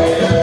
Yeah.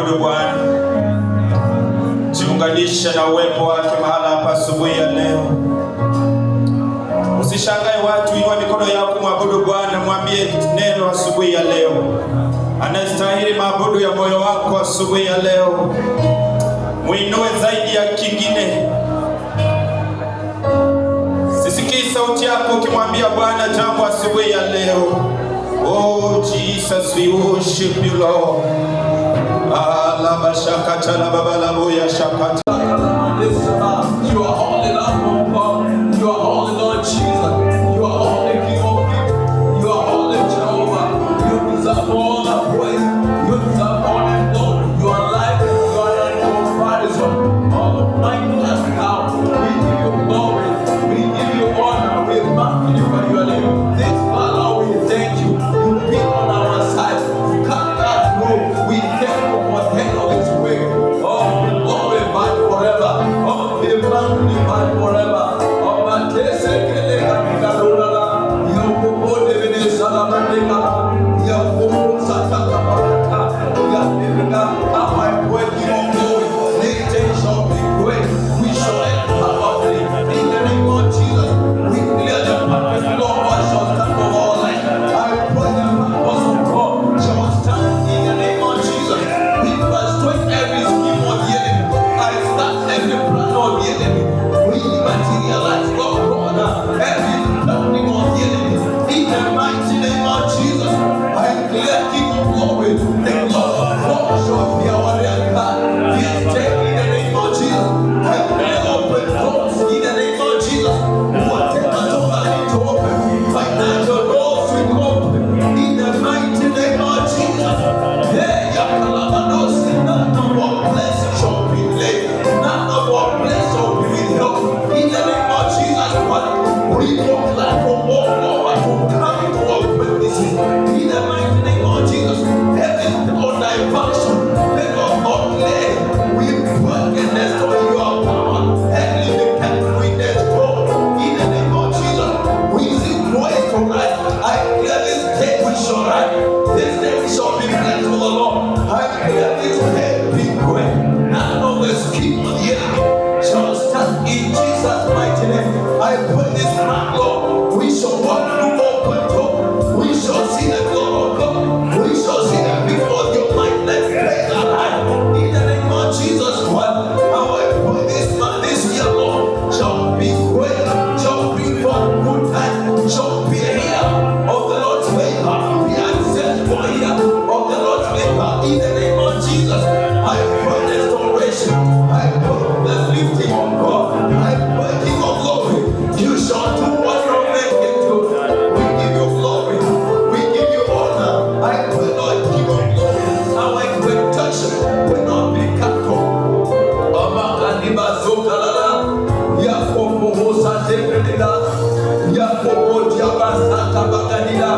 kumwabudu Bwana. Jiunganisha na uwepo wake mahala hapa asubuhi ya leo. Usishangae watu, inua mikono yako kumwabudu Bwana. Mwambie neno asubuhi ya leo. Anastahili maabudu ya moyo wako asubuhi ya leo. Muinue zaidi ya kingine. Sisikii sauti yako ukimwambia Bwana jambo asubuhi ya leo. Oh Jesus, we worship you, Lord. Alabashakata la babalabu ya shakata. You are holy, Lord God. You are holy, Lord Jesus. You are holy, King of Kings. You are holy, Jehovah. You deserve all the praise. You deserve all the glory. You are life. You are not comparison. Almighty God, we give you glory. We give you honor. We magnify your name. This Father, we thank you. You be on our side. You can't let go. We thank you for taking this way. Oh, be glorified forever. Oh, be magnified forever. Oh, my case, kele katika rulala. Yakubu devine salamandika. Yakubu sataka baraka. Yakubu apa kweki Mungu. Nature shall be great. We shall empower thee. In the name of Jesus, we clear the perfect law of shall stand of all life. I pray the purpose of God shall stand in the name of Jesus. We frustrate every scheme of the enemy. I start every plan of the enemy. We materialize, Lord God, every planning of the enemy. In the mighty name of Jesus, I declare King of glory, the Lord of God shall be our real God. He is taken in the name of Jesus. I declare open doors in the name of Jesus. Whatever door I need to open, financial doors will open in the mighty name of Jesus. Hey, Yakalabanos, none of our blessings shall be delayed. None of our blessings shall be withheld. In the name of Jesus, what we proclaim from all over to come into our witnesses. In the mighty name of Jesus, heaven on thy function, let us not delay. We work and destroy your power. Heavenly be kept with the throne. In the name of Jesus, we see Christ to rise. I declare this day we shall rise. This day we shall be blessed to the Lord. I declare this day be great. None of the scheme of the enemy shall stand in Jesus' mighty name. I put this man, Lord. We shall walk through open door. We shall see the glory of God. We shall see the people of your might. Let's praise our life. In the name of Jesus Christ, I put this man, this year, Lord, shall be great, shall be for good time, shall be a year of the Lord's favor. We are set for a year of the Lord's favor. In the name of Jesus, I put restoration. I put the lifting of God. I put King of glory. You shall do what your man can do. We give you glory. We give you honor. I put Lord King of glory. Our expectation will not be cut off. Abakaniba zokalala. Yakobo hosa tekreda. Yakobo diabasa tabakanida.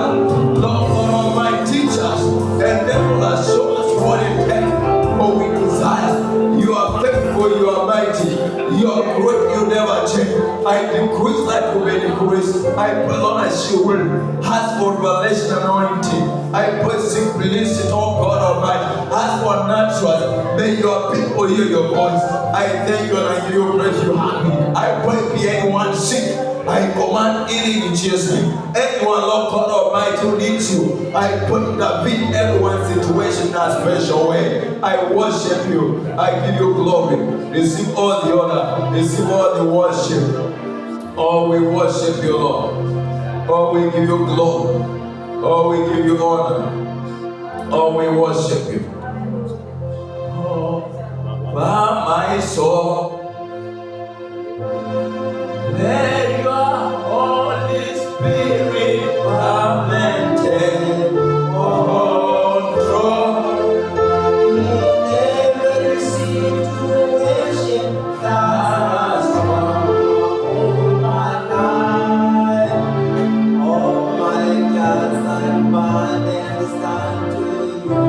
Lord God of my teachers, and them will show us what it takes. For we desire. You are faithful, you are mighty, you are great, you never change. I decrease like you may decrease. I pray, Lord, as you will. Ask for revelation anointing. I pray simplicity, oh God Almighty. Ask for natural. May your people hear your voice. I thank you and I give you praise. You have me. I pray, be anyone sick, I command healing in Jesus' name. Anyone, Lord God Almighty, who needs you, I put the beat everyone's situation in a special way. I worship you. I give you glory. Receive all the honor. Receive all the worship. Oh, we worship you, Lord. Oh, we give you glory. Oh, we give you honor. Oh, we worship you. Oh, by my soul. Let your Holy Spirit come and take control in every situation that has come in my life. All my cares and burdens unto you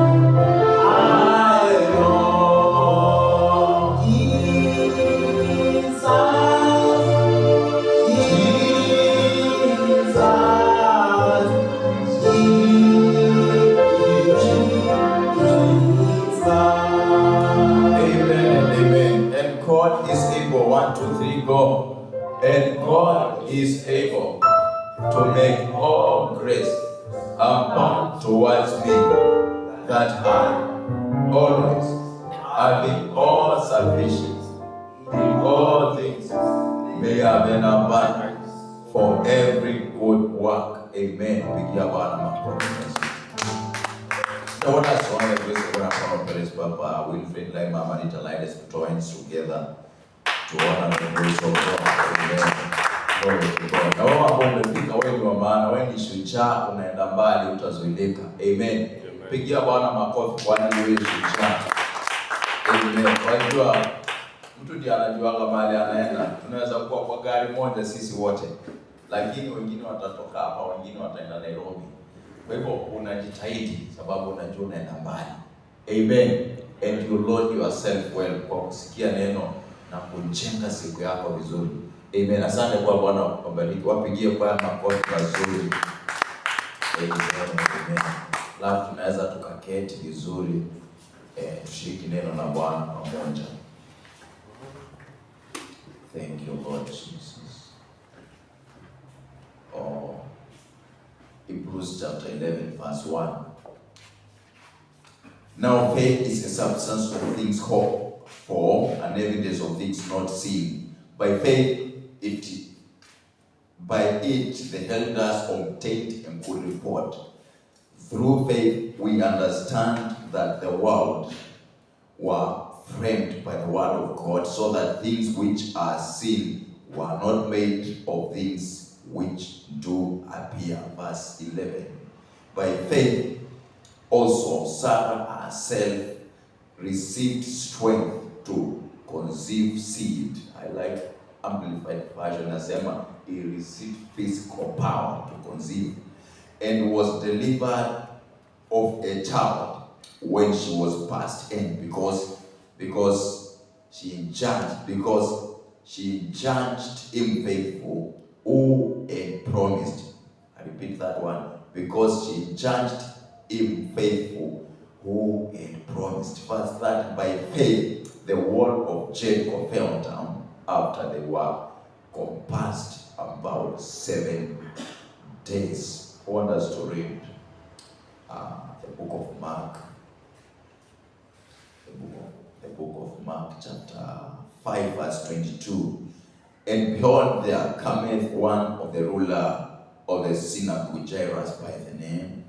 I know. God is able. 1, 2, 3, go. And God is able to make all grace abound towards me, that I always, having all sufficiency in all things, may have an abundance for every good work. Amen. Pigia Bwana makofi. Naona tuone grace kwa Bwana Peres Papa Wilfred Lai Mama Nita Lai, let's put our hands together to honor the grace of God. Amen. Glory to God. Na wewe ambao umefika, wewe ni wa maana, wewe ni shujaa, unaenda mbali, utazoeleka. Amen. Pigia Bwana makofi kwa ajili wewe shujaa. Amen. Wajua mtu ndiye anajuanga mahali anaenda. Tunaweza kuwa kwa gari moja sisi wote, lakini wengine watatoka hapa, wengine wataenda Nairobi. Kwa hivyo unajitahidi sababu unajua unaenda mbali. Amen. And you load yourself well kwa kusikia neno na kujenga siku yako vizuri. Amen. Asante kwa Bwana kubariki. Wapigie kwa makofi mazuri. Amen. Alafu tunaweza tukaketi vizuri tushiriki neno la Bwana pamoja. Thank you Lord Jesus. Hebrews chapter 11 verse 1. Now faith is the substance of things hoped for, and evidence of things not seen. By faith the elders obtained a good report. Through faith we understand that the world were framed by the word of God, so that things which are seen were not made of things which do appear. Verse 11. By faith also Sarah herself received strength to conceive seed. I like Amplified Version. Nasema he received physical power to conceive, and was delivered of a child when she was past end, because she judged him faithful who had promised. I repeat that one. Because she judged him faithful who had promised. Verse 30. By faith the wall of Jericho fell down after they were compassed about 7 days. I want us to read the book of Mark. The book of Mark chapter 5 verse 22. And behold, there cometh one of the ruler of the synagogue, Jairus by the name.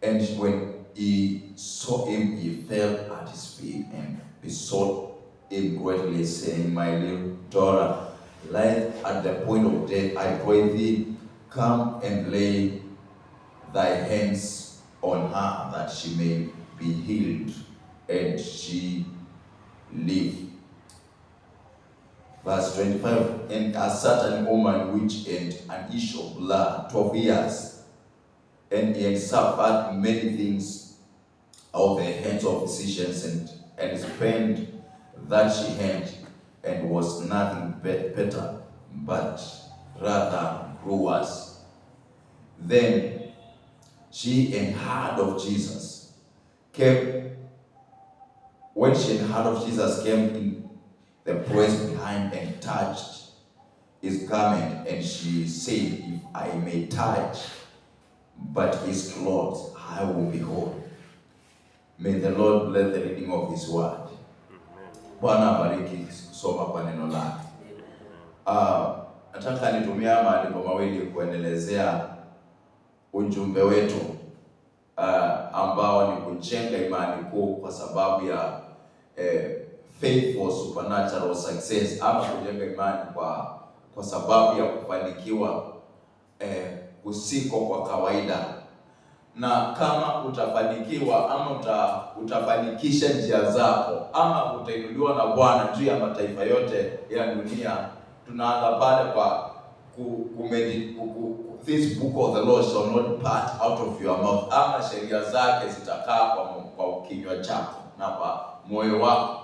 And when he saw him, he fell at his feet and besought him greatly, saying, My little daughter lieth at the point of death. I pray thee, come and lay thy hands on her, that she may be healed, and she live. Verse 25. And a certain woman which had an issue of blood 12 years, and he had suffered many things of the hands of physicians, and spent that she had, and was nothing better, but rather grew worse. Then she had heard of Jesus, when she had heard of Jesus, came in the place behind and touched his garment, and she said, If I may touch but his clothes, I will be whole. May the Lord bless the reading of his word. Bwana bariki kusoma kwa neno lake. Nataka nitumia maandiko mawili kuendelezea ujumbe wetu ambao ni kujenga imani kuu kwa sababu ya faith for supernatural success, ama kujenga imani kwa sababu ya kufanikiwa kusiko kwa kawaida. Na kama utafanikiwa ama utafanikisha njia zako, ama utainuliwa na Bwana juu ya mataifa yote ya dunia, tunaanza pale kwa this book of the law shall not depart out of your mouth, ama sheria zake zitakaa kwa kinywa chako na kwa moyo wako.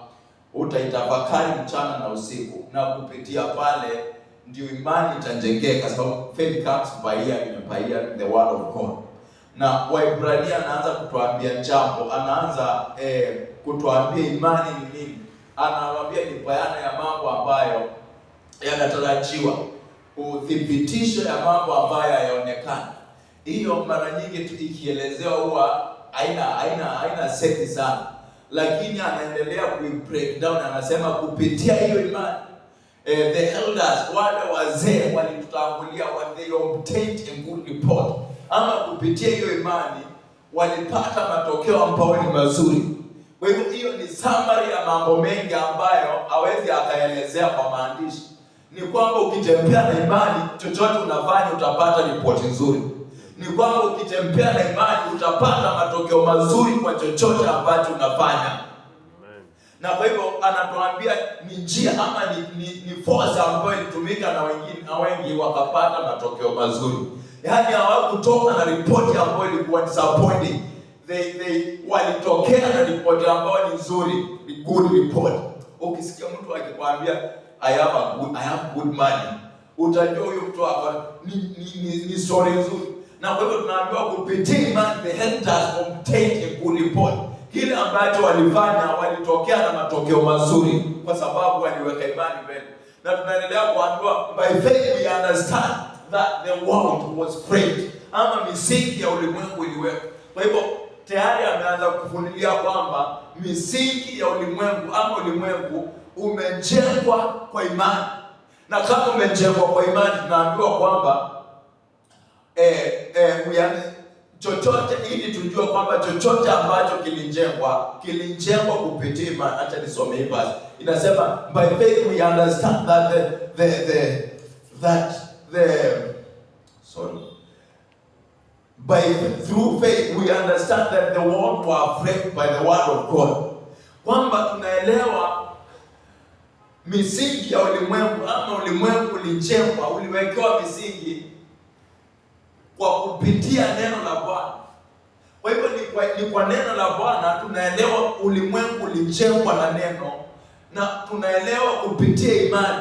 Utaitafakari mchana na usiku, na kupitia pale ndio imani itajengeka, sababu faith comes by hearing the word of God. Na Waibrania anaanza kutuambia jambo, anaanza kutuambia imani ni nini. anawaambia ni bayana ya mambo ambayo yanatarajiwa, uthibitisho ya mambo ambayo hayaonekana. Hiyo mara nyingi ikielezewa huwa haina seti sana, lakini anaendelea break down. Anasema kupitia hiyo imani, the elders, wale wazee walitutangulia, they obtained a good report. Ama kupitia hiyo imani walipata matokeo ambayo ni mazuri. Kwa hivyo hiyo ni summary ya mambo mengi ambayo hawezi akaelezea kwa maandishi. Ni kwamba ukitembea na imani, chochote unafanya utapata ripoti nzuri. Ni kwamba ukitembea na imani utapata matokeo mazuri kwa chochote ambacho unafanya. Na kwa hivyo anatuambia ni njia ama ni force ambayo ilitumika na wengi wakapata matokeo mazuri. Yaani hawakutoka na ripoti ambayo ilikuwa disappointing. They walitokea na ripoti ambayo ni nzuri, good report. Ukisikia mtu akikwambia I have good money, utajua huyo mtu hapa ni story nzuri. Na kwa hivyo tunaambiwa kupitia imani the elders obtained a good report. Kile ambacho walifanya walitokea na matokeo mazuri kwa sababu waliweka imani mbele. Na tunaendelea kuambiwa by faith we understand that the world was framed, ama misingi ya ulimwengu iliwekwa. Kwa hivyo tayari ameanza kufunulia kwamba misingi ya ulimwengu ama ulimwengu umejengwa kwa imani. Na kama umejengwa kwa imani, tunaambiwa kwamba chochote, ili tujue kwamba chochote ambacho kilijengwa kupitia imani. Acha nisome hii verse. Inasema by faith we understand that through faith we understand that the world was framed by the word of God. Kwamba tunaelewa misingi ya ulimwengu ama ulimwengu ulijengwa, uliwekewa misingi kwa kupitia neno la Bwana. Kwa hivyo ni kwa neno la Bwana tunaelewa ulimwengu ulijengwa na neno, na tunaelewa kupitia imani.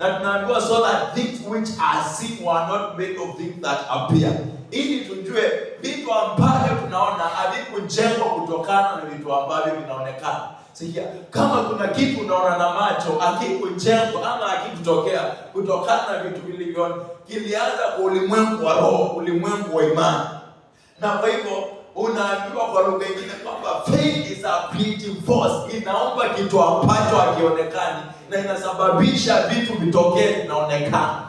Na tunaambiwa so that things which are seen were not made of things that appear. Ili tujue vitu ambavyo tunaona havikujengwa kutokana na vitu ambavyo vinaonekana. Sikia, kama kuna kitu unaona na macho hakikujengwa ama hakikutokea kutokana na vitu vilivyoona, kilianza kwa ulimwengu wa roho, ulimwengu wa imani. Na kwa hivyo unaambiwa kwa lugha nyingine kwamba faith is a creative force. Inaomba kitu ambacho hakionekani na inasababisha vitu vitokee vinaonekana.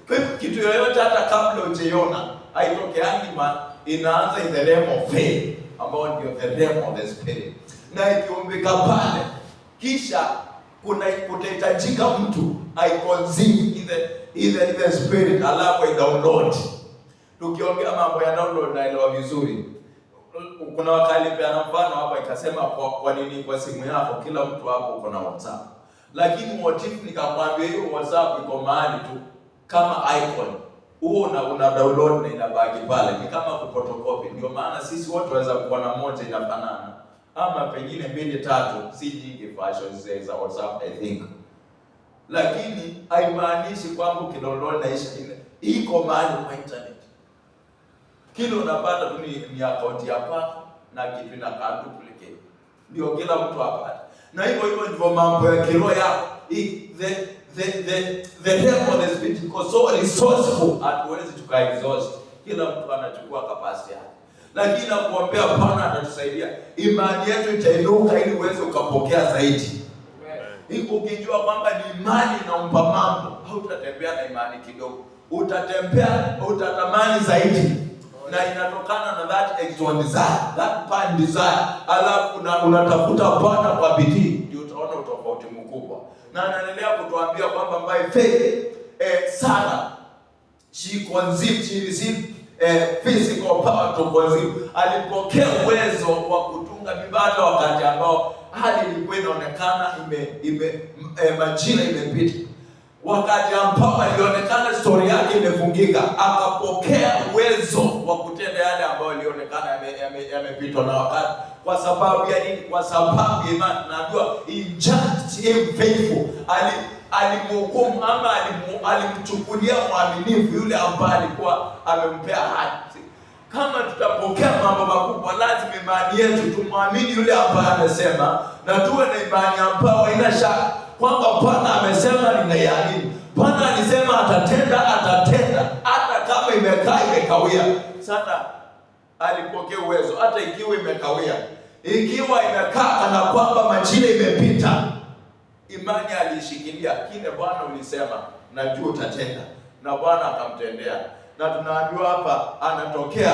Kwa hivyo kitu yoyote hata kabla hujaiona haitokeangi, inaanza in the realm of faith, ambao ndio the realm of the spirit. Na ikiumbika pale, kisha kutahitajika mtu aiconceive in the spirit, alafu i-download. Tukiongea mambo ya download naelewa vizuri. Kuna wakali pia na mfano hapa ikasema kwa nini kwa simu yako kila mtu hapo uko na WhatsApp. Lakini motif nikakwambia hiyo WhatsApp iko mahali tu kama icon. Huo una download na inabaki pale, ni kama kupotocopy. Ndio maana sisi wote waweza kuwa na moja inafanana, ama pengine 2-3, si nyingi versions za WhatsApp I think. Lakini haimaanishi kwamba ukidownload na iko mahali kwa internet. Kile unapata tu ni account ya kwako na kitu na duplicate. Ndio kila mtu apata. Na hivyo ndivyo mambo ya kiroho yako. The realm of the spirit is so resourceful, hatuwezi tukaexhaust. Kila mtu anachukua capacity yake. Lakini nakuombea Bwana atatusaidia. Imani yetu itainuka ili uweze ukapokea zaidi. Hivyo ukijua kwamba ni imani inaumpa mambo, hautatembea na imani kidogo. Utatamani zaidi. Na inatokana na that external desire, that part desire. Alafu unatafuta Bwana kwa bidii, ndio utaona utofauti mkubwa. Na anaendelea kutuambia kwamba by faith Sarah she received physical power to conceive. Alipokea uwezo wa kutunga mimba hata wakati ambao hali ilikuwa inaonekana majira imepita. Wakati ambao alionekana story yake imefungika, akapokea uwezo wa kutenda yale ambayo ilionekana yamepitwa na wakati. Kwa sababu ya nini? Kwa sababu imani. Najua he judged him faithful. Alimhukumu ama alimchukulia mwaminifu yule ambaye alikuwa amempea haki. kama tutapokea mambo makubwa, lazima imani yetu tumwamini yule ambaye amesema, na tuwe na imani ambayo haina shaka kwamba Bwana amesema, ninaamini. Bwana alisema atatenda, hata kama imekawia. Sasa alipokea uwezo hata ikiwa imekawia, ikiwa imekaa kana kwamba majira imepita, imani alishikilia kile Bwana ulisema, najua utatenda, na Bwana akamtendea. Na tunaambiwa hapa anatokea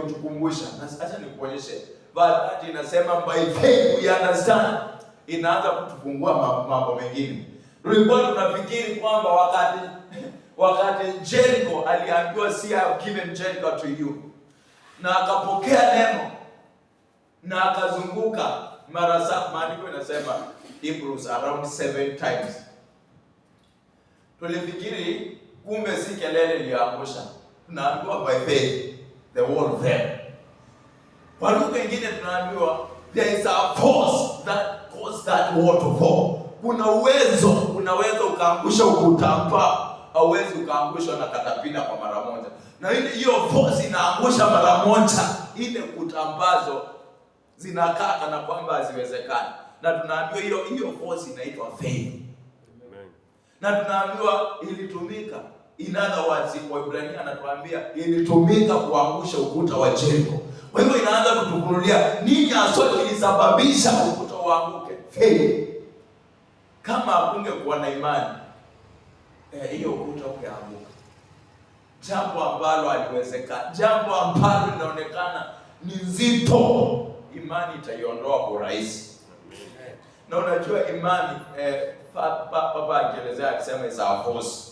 kutukumbusha. Na acha nikuonyeshe. Baadhi inasema by faith we understand. Inaanza kutufungua mambo mengine. Tulikuwa tunafikiri kwamba wakati Jericho aliambiwa see I have given Jericho to you, na akapokea neno na akazunguka mara saba. Maandiko inasema Hebrews around 7 times. Tulifikiri kumbe si kelele iliangusha. Tunaambiwa by faith the wall fell. Kwa lugha nyingine tunaambiwa there is a force that caused that wall to fall. Kuna uwezo, unaweza ukaangusha ukuta ambao hauwezi ukaangushwa na katapila kwa mara moja. Na hiyo force inaangusha mara moja ile kuta ambazo zinakaa kana kwamba haziwezekani. Na tunaambiwa hiyo force inaitwa faith. Amen. Na tunaambiwa ilitumika. In other words, Waebrania anatuambia ilitumika kuangusha ukuta wa Jericho. Kwa hivyo inaanza kutukunulia nini hasa kilisababisha ukuta uanguke? Faith. Kama hakungekuwa na imani, hiyo ukuta ungeanguka. Jambo ambalo haliwezekani, jambo ambalo linaonekana ni nzito, imani itaiondoa kwa urahisi. Na unajua imani, Papa akielezea akisema is a force.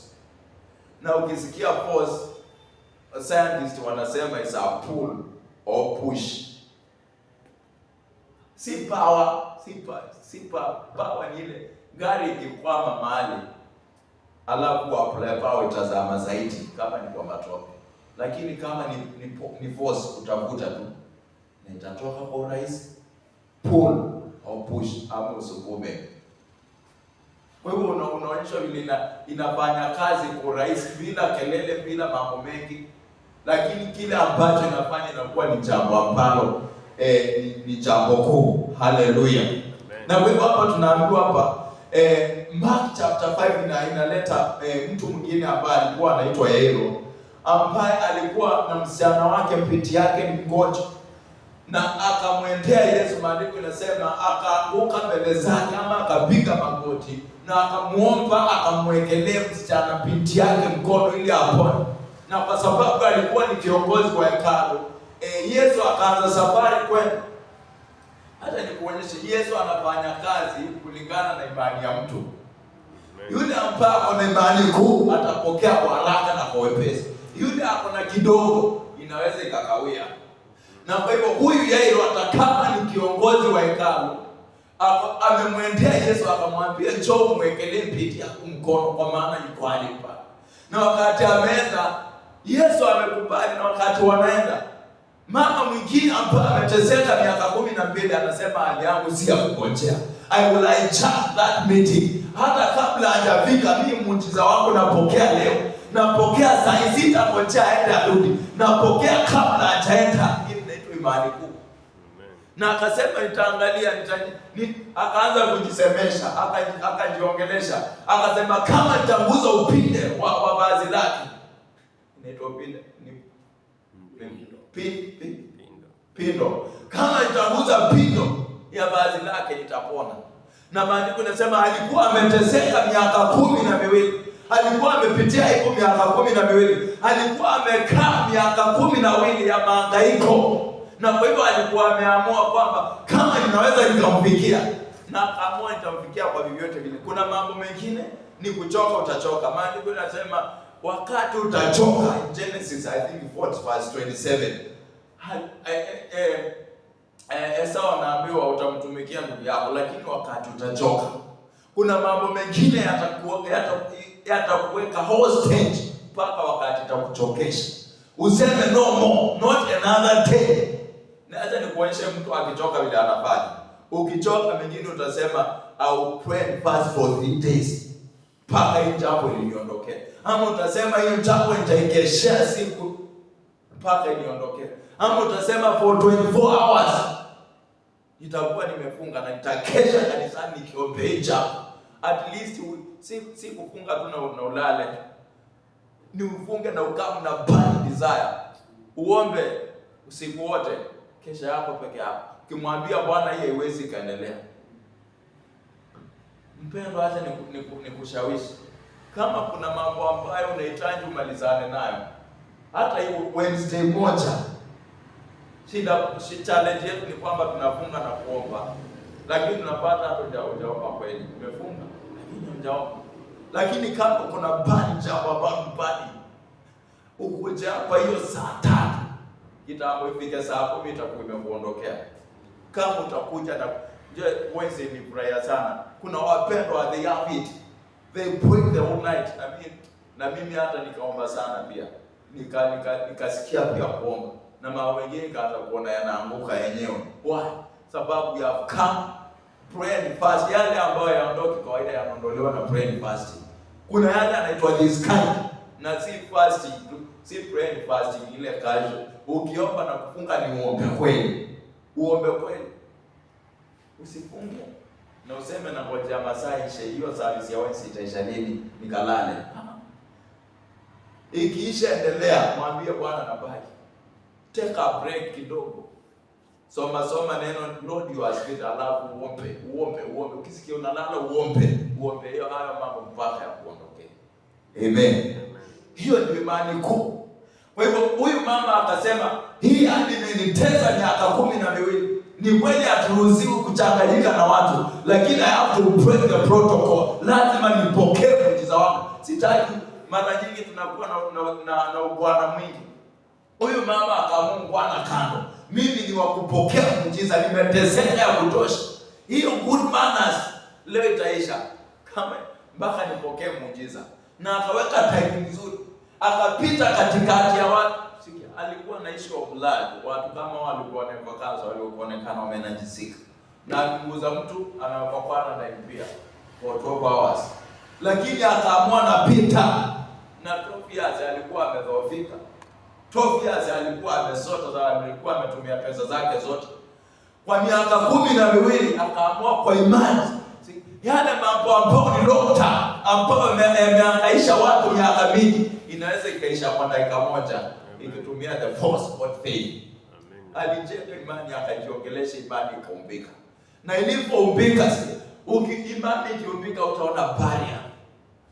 Na ukisikia force, scientists wanasema is a pull or push. Si power, power ni ile gari ikikwama mahali, alafu apply power itazama zaidi kama ni kwa matope. Lakini kama ni force, utavuta tu na itatoka kwa urahisi. Pull au push ama usukume. Kwa hivyo unaonyesha vile inafanya kazi kwa urahisi, bila kelele, bila mambo mengi. Lakini kile ambacho inafanya inakuwa ni jambo ambalo ni jambo kuu. Haleluya. Na kwa hivyo hapa tunaambiwa hapa Mark chapter 5 inaleta mtu mwingine ambaye alikuwa anaitwa Yairo, ambaye alikuwa na msichana wake, mpiti yake ni mgonjwa, na akamwendea Yesu. Maandiko inasema akaanguka mbele zake ama akapiga magoti na akamuomba, akamwekelea msichana binti yake mkono ili apone. Na kwa sababu alikuwa ni kiongozi wa hekalu, Yesu akaanza safari kwenda. Hata nikuonyeshe Yesu anafanya kazi kulingana na imani ya mtu. Yule ambaye ako na imani kuu atapokea kwa haraka na kwa wepesi. Yule ako na kidogo inaweza ikakawia. Na kwa hivyo huyu Yairo, hata kama ni kiongozi wa hekalu, amemwendea Yesu akamwambia njoo mwekelee binti yako mkono kwa maana yuko halipa. Na wakati ameenda, Yesu amekubali. Na wakati wanaenda, mama mwingine ambaye ameteseka miaka 12 anasema hali yangu si ya kungojea. I will hijack that meeting. Hata kabla hajafika, mimi muujiza wangu napokea leo. Napokea saa hizi, sitangojea aende arudi. Napokea kabla hajaenda. Hii inaitwa imani kuu. Na akasema nitaangalia, akaanza kujisemesha, akajiongelesha. Akasema kama nitanguza upinde wa vazi lake. Inaitwa upinde pindo. Kama nitaguza pindo ya vazi lake nitapona. Na maandiko yanasema alikuwa ameteseka miaka 12. Alikuwa amepitia hiyo miaka 12. Alikuwa amekaa miaka 12 ya mahangaiko. Na kwa hivyo alikuwa ameamua kwamba kama ninaweza nikamfikia, na amua nitamfikia kwa vyovyote vile. Kuna mambo mengine ni kuchoka, utachoka. Maandiko yanasema wakati utachoka, Genesis I think 40:27. Esau anaambiwa utamtumikia ndugu yako, lakini wakati utachoka. Kuna mambo mengine yatakuweka hostage mpaka wakati itakuchokesha. Useme no more, not another day. Na hata nikuonyeshe mtu akichoka vile anafanya. Ukichoka mengine utasema I will pray fast for 3 days. Mpaka hii jambo liniondokee. Ama utasema hiyo jambo nitaikeshea siku mpaka iniondoke. Ama utasema for 24 hours itakuwa nimefunga na nitakesha kanisani nikiombea jambo. At least si kufunga tu na ulale. Ni ufunge na ukamu na burn desire. Uombe usiku wote, kesha yako peke yako. Ukimwambia Bwana hii haiwezi kaendelea. Mpendwa, acha nikushawishi. Kama kuna mambo ambayo unahitaji umalizane nayo, hata hiyo Wednesday moja. Challenge yetu ni kwamba tunafunga na kuomba. Lakini tunapata hata hujaomba kweli. Umefunga lakini hujaomba. Lakini kama kuna jambo ambalo mbali, ukuja kwa hiyo saa 3, kitambo ifike saa 10 itakuwa imekuondokea. Kama utakuja na Wednesday ni furaha sana. Kuna wapendwa they have it. They break the whole night. Na mimi hata nikaomba sana pia. Nikasikia pia kuomba. Na mambo mengine kaanza kuona yanaanguka yenyewe. Why? Sababu ya come pray and fast. Yale ambayo yaondoke kawaida yanaondolewa na pray and fasting. Kuna yale anaitwa this kind na si fasting, si pray and fasting ile casual. Ukiomba na kufunga ni uombe kweli. Uombe kweli. Usifunge na useme na ngoja masaa ishe, hiyo service ya Wednesday itaisha lini nikalale. Ikiisha endelea, mwambie Bwana nabaki. Take a break kidogo. Soma neno Lord you are spirit, alafu uombe. Ukisikia unalala uombe hiyo hayo mambo mpaka ya kuondoke. Amen. Hiyo ndio imani kuu. Kwa hivyo huyu mama akasema hii hadi imenitesa miaka 12. Ni kweli haturuhusiwi kuchanganyika na watu, lakini I have to break the protocol. Lazima nipokee muujiza wangu. Sitaki mara nyingi tunakuwa na bwana mwingi. Huyu mama akaamua Bwana kando. Mimi ni wa kupokea muujiza, nimeteseka ya kutosha. Hiyo good manners leo itaisha kama mpaka nipokee muujiza. Na akaweka time nzuri. Akapita katikati ya watu. Alikuwa na issue of blood. Watu kama walikuwa walionekana wamenajisika. Na akiguza mtu anapopana na impia for 12 hours. Lakini akaamua na pita. Na Tobias alikuwa amedhoofika. Tobias alikuwa amesota, alikuwa ametumia pesa zake zote. Kwa miaka 12 akaamua kwa imani. Yale mambo ambayo ni dokta ambayo yamehangaisha watu miaka mingi inaweza ikaisha kwa dakika moja ikitumia the force of faith. Alijenga imani, akajiongelesha imani, ikaumbika. Na ilipoumbika, imani ikiumbika utaona barrier.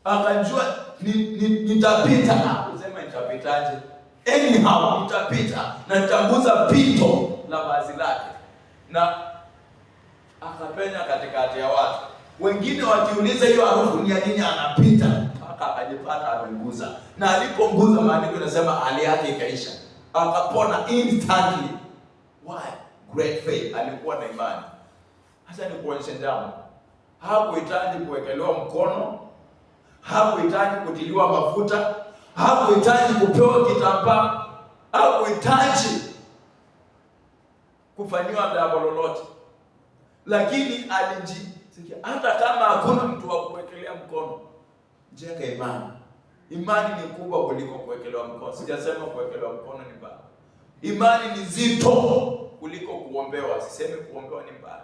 Akajua nitapita. Kusema nitapitaje? Anyhow nitapita na nitaguza pito la vazi lake. Na akapenya katikati ya watu. Wengine wakiuliza hiyo harufu ni ya nini anapita, mpaka akajipata ameguza. Na alipoguza maandiko yanasema hali yake ikaisha. Akapona instantly. Why? Great faith. Alikuwa na imani. Hata ni kuonyesha jambo. Hakuhitaji kuwekelewa mkono. Hakuhitaji kutiliwa mafuta. Hakuhitaji kupewa kitambaa. Hakuhitaji kufanyiwa jambo lolote. Lakini sikia, hata kama hakuna mtu wa kuwekelea mkono, jenga imani. Imani ni kubwa kuliko kuwekelewa mkono. Sijasema kuwekelewa mkono ni mbaya. Imani ni zito kuliko kuombewa. Sisemi kuombewa ni mbaya.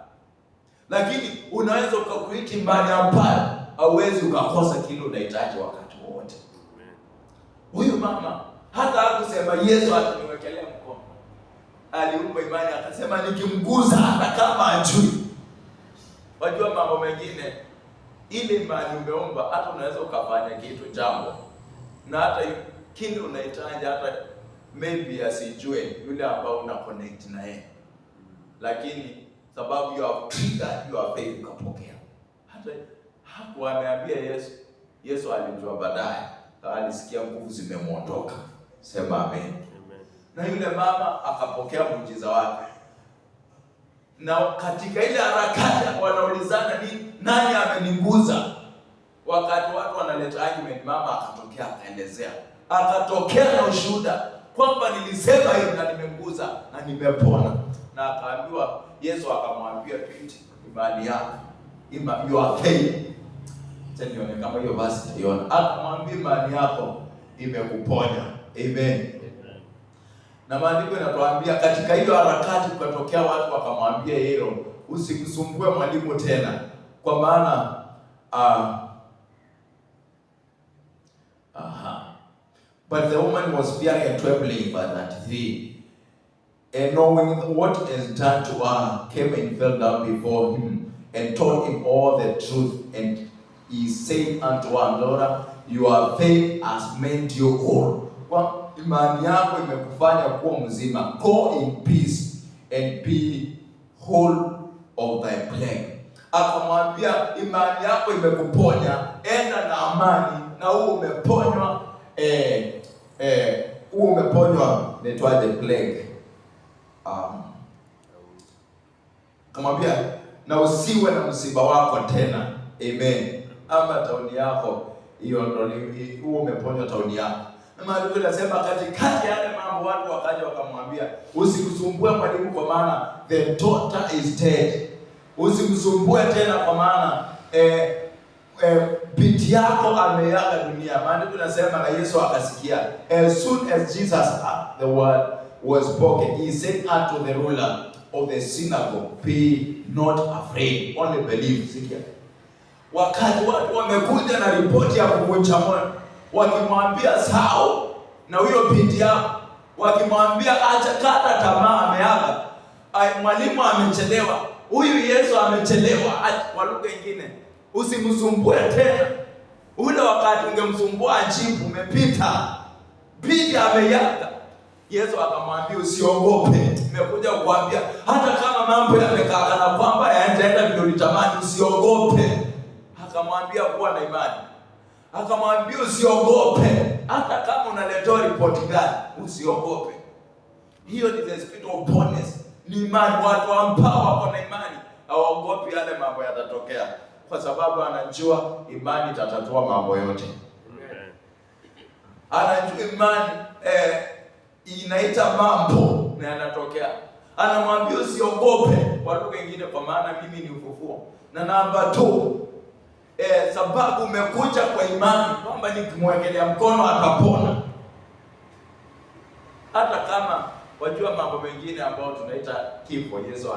Lakini unaweza ukakuita imani ambayo hauwezi ukakosa kile unahitaji wakati wote. Huyu mama hata hakusema Yesu ataniwekelea mkono. Aliumba imani, akasema nikimguza hata kama ajui. Wajua mambo mengine, ile imani umeomba, hata unaweza ukafanya kitu jambo. Na hata kile unahitaji hata maybe asijue yule ambao una connect na yeye. Lakini sababu you have triggered your faith ukapokea. Hata hapo ameambia Yesu alijua baadaye. Alisikia nguvu zimemuondoka. Sema amen. Na yule mama akapokea muujiza wake. Na katika ile harakati wanaulizana nani ameniguza? Wakati watu wanaleta argument, mama akatokea akaelezea. Akatokea na ushuhuda kwamba nilisema hivi na nimeguza na nimepona. Na akaambiwa, Yesu akamwambia binti, imani yako, your faith. Nione kama hiyo basi taiona. Akamwambia imani yako imekuponya. Amen. Na maandiko yanatuambia katika hiyo harakati kukatokea watu wakamwambia hilo, usimsumbue mwalimu tena, kwa maana but the woman was fearing and trembling, verse 33, and knowing what is done to her, came and fell down before him and told him all the truth. And he said unto her, Daughter, your faith has made you whole. Kwa imani yako imekufanya kuwa mzima. Go in peace and be whole of thy plague. Akamwambia imani yako imekuponya, enda na amani, na huo umeponywa umeponywa netwaje plague. Akamwambia na usiwe na msiba wako tena. Amen. Ama tauni yako hiyo ndio huo umeponywa tauni yako. Na maandiko yanasema katikati ya yale mambo watu wakaja wakamwambia, usikusumbue mwalimu, kwa maana the daughter is dead. Usimsumbue tena kwa maana binti yako ameaga dunia. Maandiko yanasema na Yesu akasikia. As soon as Jesus the word was spoken, he said unto the ruler of the synagogue, be not afraid, only believe. Sikia. Wakati watu wamekuja na ripoti ya kuvunja moyo, wakimwambia sawa na huyo binti yako, wakimwambia acha kata tamaa, ameaga, mwalimu amechelewa, huyu Yesu amechelewa. Kwa lugha nyingine, usimsumbue tena. Ule wakati ungemsumbua ajibu umepita, binti ameaga. Yesu akamwambia usiogope, nimekuja kukuambia hata kama mambo yamekaa kana kwamba yaendelea vile ulitamani, usiogope. Akamwambia kuwa na imani. Akamwambia usiogope, hata kama unaletea ripoti gani, usiogope. Hiyo ni the spirit of boldness, ni imani. Watu ambao wako na imani hawaogopi yale mambo yatatokea, kwa sababu anajua imani itatatua mambo yote. Anajua imani inaita mambo na yanatokea. Anamwambia usiogope, kwa lugha nyingine, kwa maana mimi ni ufufuo. Na namba 2, sababu umekuja kwa imani kwamba nikimwekelea mkono atapona. Hata kama wajua mambo mengine ambayo tunaita kifo, Yesu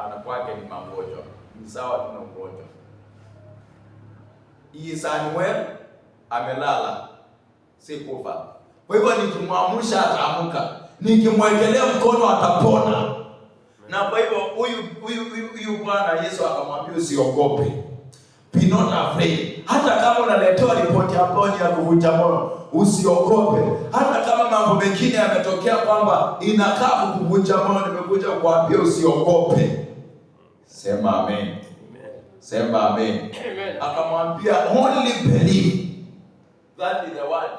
anakwake ni magonjwa. Ni sawa, tuna ugonjwa. Isanuel amelala, si kufa. Kwa hivyo nikimwamsha ataamka, nikimwekelea mkono atapona. Na kwa hivyo huyu Bwana Yesu akamwambia usiogope. Be not afraid. Hata kama unaletewa ripoti ambayo ni ya kuvunja moyo, usiogope. Hata kama mambo mengine yametokea kwamba inakaa kukuvunja moyo, nimekuja kukuambia usiogope. Sema amen. Sema amen. Akamwambia only believe. That is the word.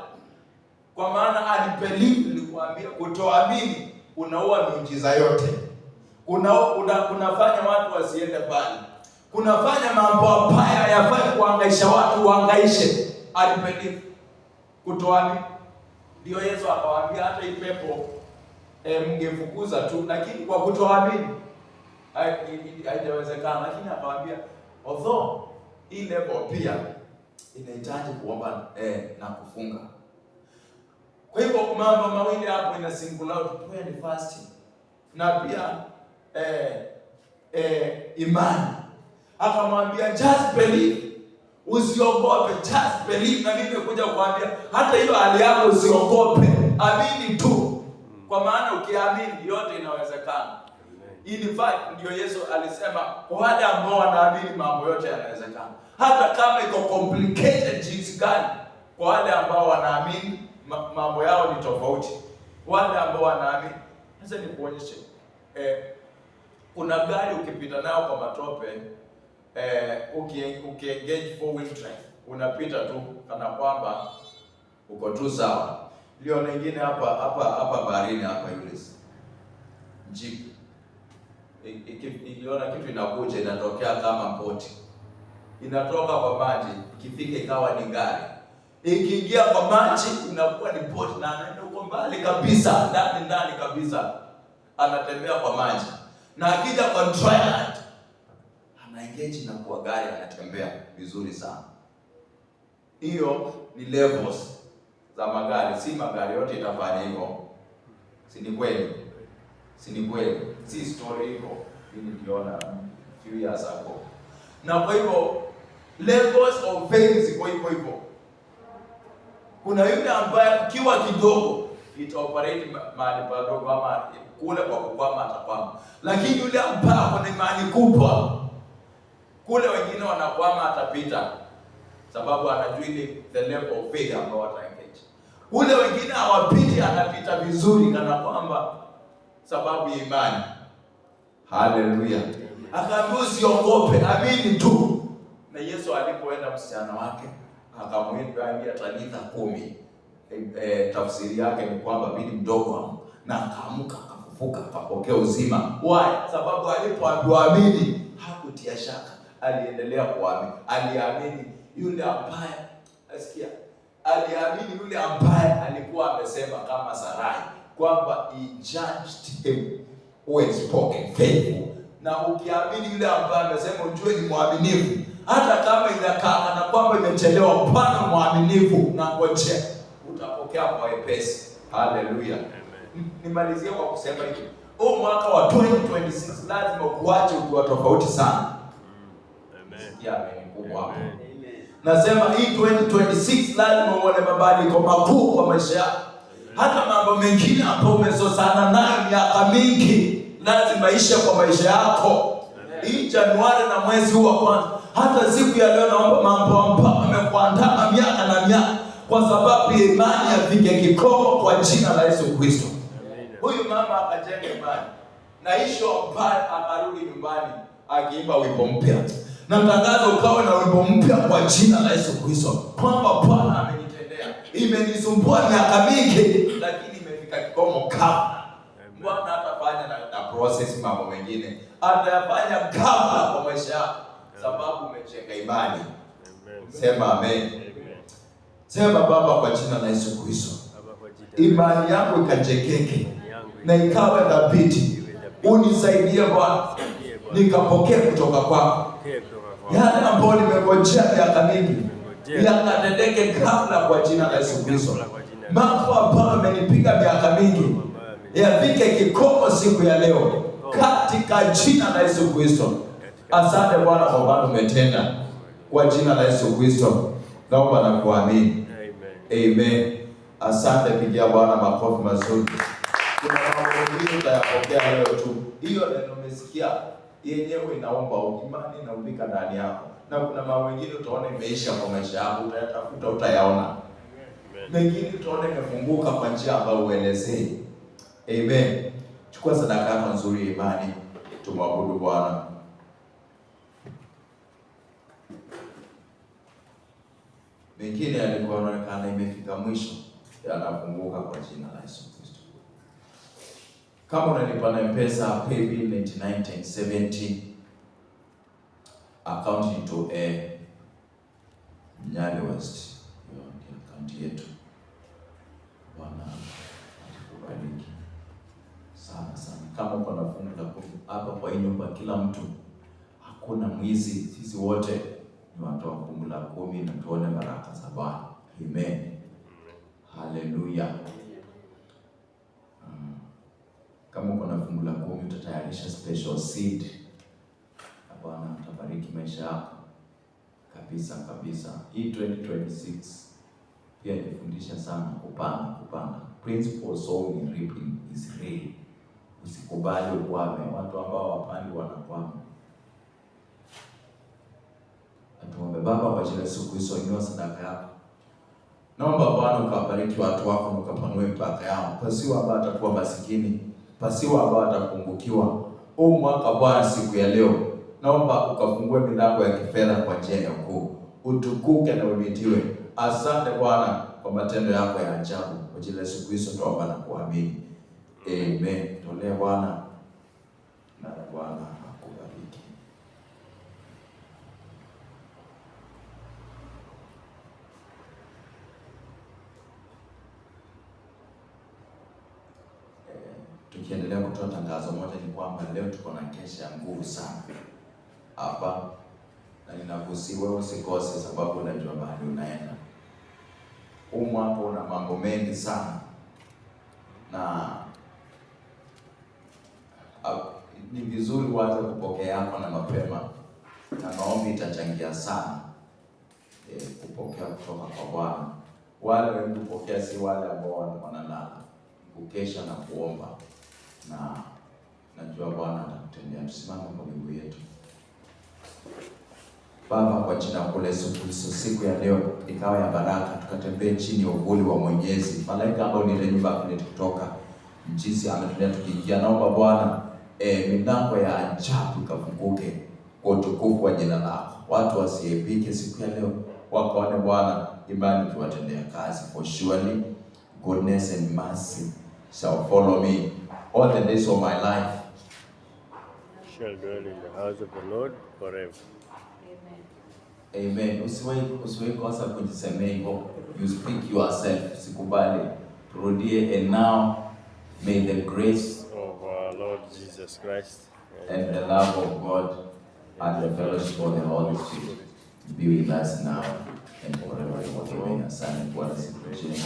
Kwa maana unbelief nilikwambia, kutoamini unaua miujiza yote. Unafanya watu wasiende mbali. Kunafanya mambo mabaya yafanye kuhangaisha watu wahangaishe. Unbelief, kutoamini. Ndio Yesu akawaambia hata hii pepo mngefukuza tu, lakini kwa kutoamini haijawezekana. Lakini akawaambia although hii level pia inahitaji kuomba na kufunga. Kwa hivyo mambo mawili hapo ina single out, prayer and fasting, na pia imani. Akamwambia just believe, usiogope, just believe. Na mimi nimekuja kukuambia hata hiyo hali yako usiogope, amini tu, kwa maana ukiamini yote inawezekana. In fact ndio Yesu alisema kwa wale ambao wanaamini mambo yote yanawezekana, hata kama iko complicated jinsi gani. Kwa wale ambao wanaamini mambo yao ni tofauti. Wale ambao wanaamini, sasa ni kuonyesha kuna gari ukipita nao kwa matope, ukiengage 4-wheel drive, unapita tu kana kwamba uko tu sawa. Leo nyingine hapa baharini hapa yule jeep ikiona kitu inakuja, inatokea kama boti, inatoka kwa maji, ikifika ikawa ni gari, ikiingia kwa maji inakuwa ni boti, na anaenda huko mbali kabisa, ndani kabisa, anatembea kwa maji. Na akija kwa trial ana engage na kwa gari, anatembea vizuri sana. Hiyo ni levels za magari, si magari yote itafanya hivyo. Si ni kweli? Si ni kweli? Si story hiko mimi niliona few years ago. Na kwa hivyo levels of faith ziko hivyo. Kuna yule ambaye kiwa kidogo it operate mahali padogo ama kule kwa kukwama atakwama. Lakini yule ambaye ana imani kubwa kule wengine wanakwama atapita. Sababu anajua ile the level of faith ambao wataengage. Ule wengine hawapiti anapita vizuri kana kwamba sababu ya imani. Haleluya. Akaambia usiogope, amini tu. Na Yesu alipoenda msichana wake akamwambia Talitha kumi. Tafsiri yake ni kwamba bidi mdogo na akaamka akafufuka akapokea uzima. Why? Sababu alipoambiwa amini hakutia shaka, aliendelea kuamini. Aliamini yule ambaye asikia, aliamini yule ambaye alikuwa amesema kama Sarai kwamba he judged him who had spoken faithful. Na ukiamini yule ambaye amesema ujue ni mwaminifu, hata kama inakaa na kwamba imechelewa, pana mwaminifu na ngojea, utapokea kwa wepesi. Haleluya. Nimalizie kwa kusema hivi. Huu mwaka wa 2026 lazima kuache ukiwa tofauti sana. Amen. Ya kubwa hapo. Nasema hii 2026 lazima uone mabadiliko makubwa kwa maisha yako. Hata mambo mengine ambayo umezozana nayo miaka mingi lazima ishe kwa maisha yako. Hii Januari na mwezi huu wa kwanza, hata siku ya leo naomba mambo ambayo amekuandaa miaka na miaka kwa sababu ya imani yafike kikomo kwa jina la Yesu Kristo. Huyu mama akajenga imani na isho mbaya, akarudi nyumbani akiimba wimbo mpya. Natangaza ukawe na wimbo mpya kwa jina la Yesu Kristo, kwamba Bwana amenitendea. Imenisumbua miaka mingi lakini imefika kikomo kabla. Bwana hatafanya na process mambo mengine, atayafanya kabla kwa maisha yako sababu umejenga imani. Sema amen. Sema Baba, kwa jina la Yesu Kristo, imani yangu ikajengeke na ikawe dhabiti. Unisaidie Bwana nikapokea kutoka kwako yale ambayo nimengojea miaka mingi yakatendeke kabla kwa jina la Yesu Kristo. Mambo ambayo amenipiga miaka mingi yafike kikomo siku ya leo katika jina la Yesu Kristo. Asante Bwana kwa maana umetenda, kwa jina la Yesu Kristo naomba na kuamini. Amen. Asante, pigia Bwana makofi mazuri. Kuna mambo mengi utayapokea leo tu. Hiyo neno umesikia yenyewe inaomba imani na ubika ndani yako. Na kuna mambo mengine utaona imeisha kwa maisha yako, utayatafuta utayaona. Mengine utaona imefunguka kwa njia ambayo uelezee. Amen. Chukua sadaka yako nzuri ya imani, tumwabudu Bwana. Mengine yalikuwa yanaonekana imefika mwisho, yanafunguka kwa jina la Yesu Kristo. Kama unalipa na M-Pesa, paybill 9970 account into Nyali West, hiyo ni account yetu. Bwana akubariki sana sana. Kama uko na fungu la kumi hapa kwa hii nyumba, kila mtu, hakuna mwizi, sisi wote ni watu wa fungu la 10 na tuone baraka za Bwana. Amen. Haleluya. Kama uko na fungu la 10 utatayarisha special seed. Bwana atabariki maisha yako kabisa kabisa. Hii 2026 pia nifundisha sana kupanda. Principle sowing and reaping is real. Usikubali ukwame. Watu ambao wapandi wanakwama. Tuombe. Baba, kwa jina la Yesu Kristo, inua sadaka yako. Naomba Bwana ukabariki watu wako, ukapanue mipaka yao. Pasiwa ambao atakuwa masikini, pasiwa ambao atapungukiwa. Huu mwaka Bwana, siku ya leo naomba ukafungue milango ya kifedha kwa njia ya ukuu. Utukuke na umitiwe. Asante Bwana kwa matendo yako ya ajabu. Kwa jina la Yesu Kristo tuomba na kuamini. Amen. Tolea Bwana na Bwana akubariki. Tukiendelea kutoa tangazo moja ni kwamba leo tuko na kesha ya nguvu sana hapa, na ninakusihi wewe usikose, sababu unajua mahali unaenda. Mwaka una mambo mengi sana, na ni vizuri uanze kupokea yako na mapema, na maombi itachangia sana kupokea kutoka kwa Bwana. Wale wengi kupokea si wale ambao wanalala, kukesha na kuomba, na najua Bwana atakutendea. Tusimame kwa miguu yetu. Baba, kwa jina la Yesu Kristo, siku ya leo ikawa ya baraka, tukatembee chini ya uvuli wa Mwenyezi. Malaika ambao ni nyumba kutoka jinsi ametulea tukiingia, naomba Bwana milango ya ajabu ikafunguke kwa utukufu wa jina lako. Watu wasiepike siku ya leo, wakaone Bwana imani kiwatendea kazi. For surely goodness and mercy shall follow me all the days of my life. Shall dwell in the house of the Lord forever. Amen. Usiwahi kosa kujisemea hivyo. You speak yourself. Sikubali. Turudie. And now may the grace of our Lord Jesus Christ and the love of God and the fellowship of the Holy Spirit be with us now and forever. Amen. Asante Bwana, siku njema.